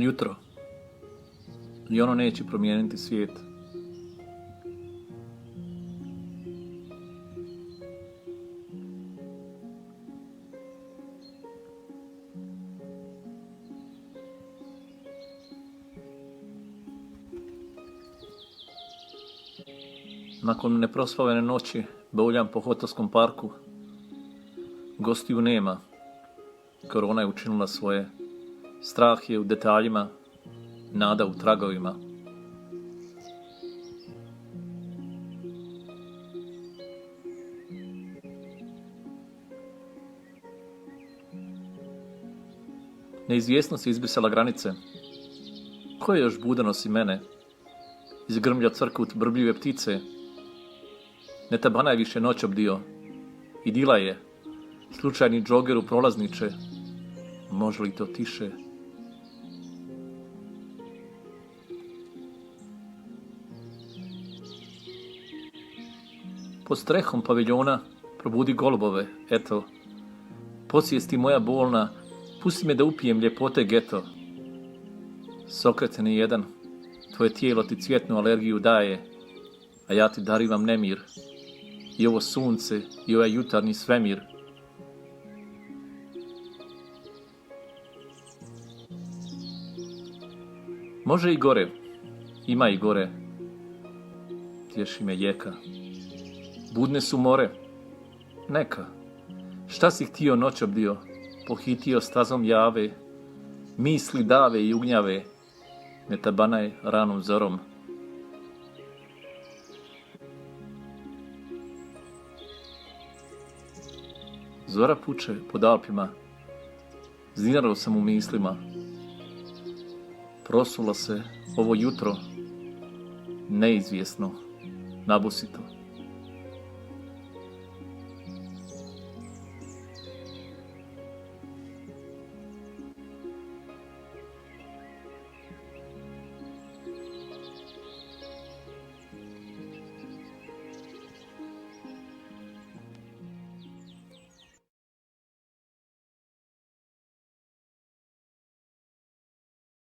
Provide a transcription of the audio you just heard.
Jutro. I ono neće promijeniti svijet. Nakon neprospavane noći bauljam po hotelskom parku. Gostiju nema. Korona je učinila svoje. Strah je u detaljima, nada u tragovima. Neizvjesnost je izbrisala granice. Ko je još budan osim mene? Iz grmlja crkut brbljive ptice. Ne tabana je više noć obdio. Idila je. Slučajni džoger u prolazniče. Može li to tiše? Pod strehom paviljona probudi golubove, eto. Podsvijesti moja bolna, pusti me da upijem ljepote geto. Sokrate ni jedan, tvoje tijelo ti cvjetnu alergiju daje, a ja ti darivam nemir. I ovo sunce, i ovaj jutarnji svemir. Može i gore, ima i gore. Tješi me jeka. Budne su more. Neka. Šta si htio noć obdio? Pohitio stazom jave. Misli dave i ugnjave. Ne tabanaj ranom zorom. Zora puče pod Alpima. Zinarao sam u mislima. Prosulo se ovo jutro. Neizvjesno. Nabusito.